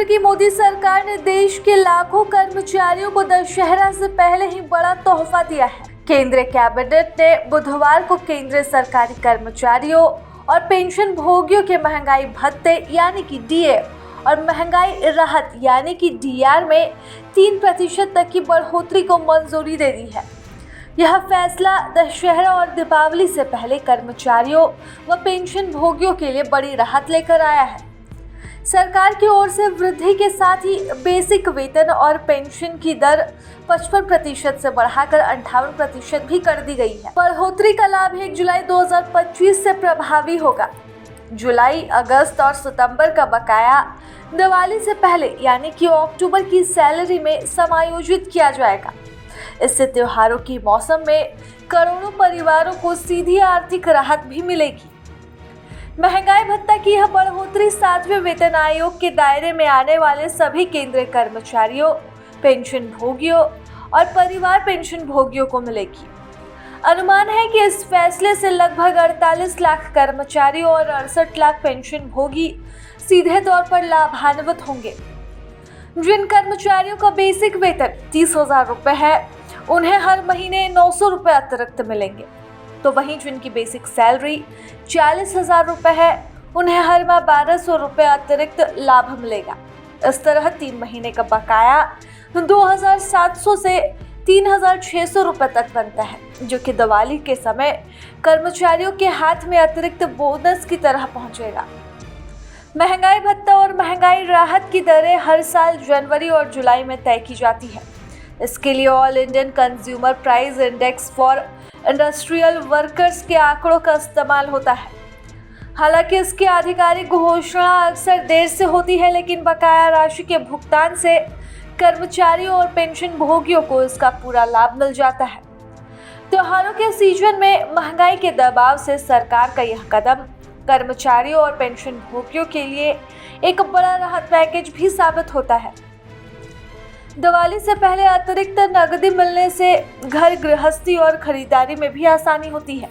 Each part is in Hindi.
केंद्र की मोदी सरकार ने देश के लाखों कर्मचारियों को दशहरा से पहले ही बड़ा तोहफा दिया है। केंद्रीय कैबिनेट ने बुधवार को केंद्रीय सरकारी कर्मचारियों और पेंशन भोगियों के महंगाई भत्ते यानी कि डीए और महंगाई राहत यानी कि डीआर में 3% तक की बढ़ोतरी को मंजूरी दे दी है। यह फैसला दशहरा और दीपावली से पहले कर्मचारियों व पेंशन भोगियों के लिए बड़ी राहत लेकर आया है। सरकार की ओर से वृद्धि के साथ ही बेसिक वेतन और पेंशन की दर 55% से बढ़ाकर 58% भी कर दी गई है। बढ़ोतरी का लाभ 1 जुलाई 2025 से प्रभावी होगा। जुलाई, अगस्त और सितंबर का बकाया दिवाली से पहले यानी कि अक्टूबर की सैलरी में समायोजित किया जाएगा। इससे त्योहारों के मौसम में करोड़ों परिवारों को सीधी आर्थिक राहत भी मिलेगी। महंगाई भत्ता की यह बढ़ोतरी 7वें वेतन आयोग के दायरे में आने वाले सभी केंद्रीय कर्मचारियों, पेंशन भोगियों और परिवार पेंशन भोगियों को मिलेगी। अनुमान है कि इस फैसले से लगभग 48 लाख कर्मचारियों और 68 लाख पेंशन भोगी सीधे तौर पर लाभान्वित होंगे। जिन कर्मचारियों का बेसिक वेतन 30,000 रुपये है, उन्हें हर महीने 900 रुपये अतिरिक्त मिलेंगे। तो वहीं जिनकी बेसिक सैलरी 40,000 रुपये है, उन्हें हर माह 1200 रुपये अतिरिक्त लाभ मिलेगा। इस तरह 3 महीने का बकाया 2,700 से 3,600 रुपये तक बनता है, जो कि दिवाली के समय कर्मचारियों के हाथ में अतिरिक्त बोनस की तरह पहुंचेगा। महंगाई भत्ता और महंगाई राहत की दरें हर साल जनवरी और जुलाई में तय की जाती है। इसके लिए all Indian consumer price index for industrial workers के आंकड़ों का इस्तेमाल होता है। हालांकि इसकी आधिकारिक घोषणा अक्सर देर से होती है, लेकिन बकाया राशि के भुगतान से कर्मचारियों और पेंशन भोगियों को इसका पूरा लाभ मिल जाता है। त्योहारों के सीजन में महंगाई के दबाव से सरकार का यह कदम कर्मचारियों और पेंशन भोगियों के लिए एक बड़ा राहत पैकेज भी साबित होता है। दिवाली से पहले अतिरिक्त नकदी मिलने से घर गृहस्थी और खरीदारी में भी आसानी होती है।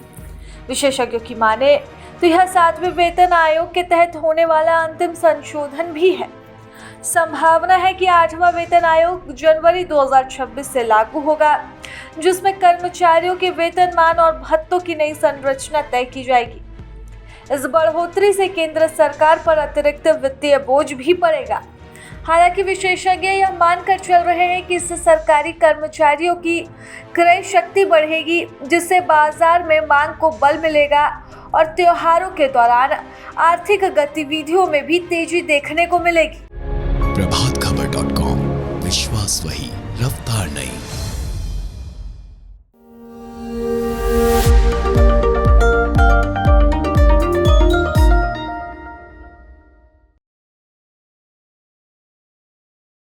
विशेषज्ञों की माने तो यह 7वें वेतन आयोग के तहत होने वाला अंतिम संशोधन भी है। संभावना है कि 8वां वेतन आयोग जनवरी 2026 से लागू होगा, जिसमें कर्मचारियों के वेतनमान और भत्तों की नई संरचना तय की जाएगी। इस बढ़ोतरी से केंद्र सरकार पर अतिरिक्त वित्तीय बोझ भी पड़ेगा। हालांकि विशेषज्ञ यह मानकर चल रहे हैं कि इससे सरकारी कर्मचारियों की क्रय शक्ति बढ़ेगी, जिससे बाजार में मांग को बल मिलेगा और त्योहारों के दौरान आर्थिक गतिविधियों में भी तेजी देखने को मिलेगी। प्रभातखबर.com, विश्वास वही, रफ्तार नहीं।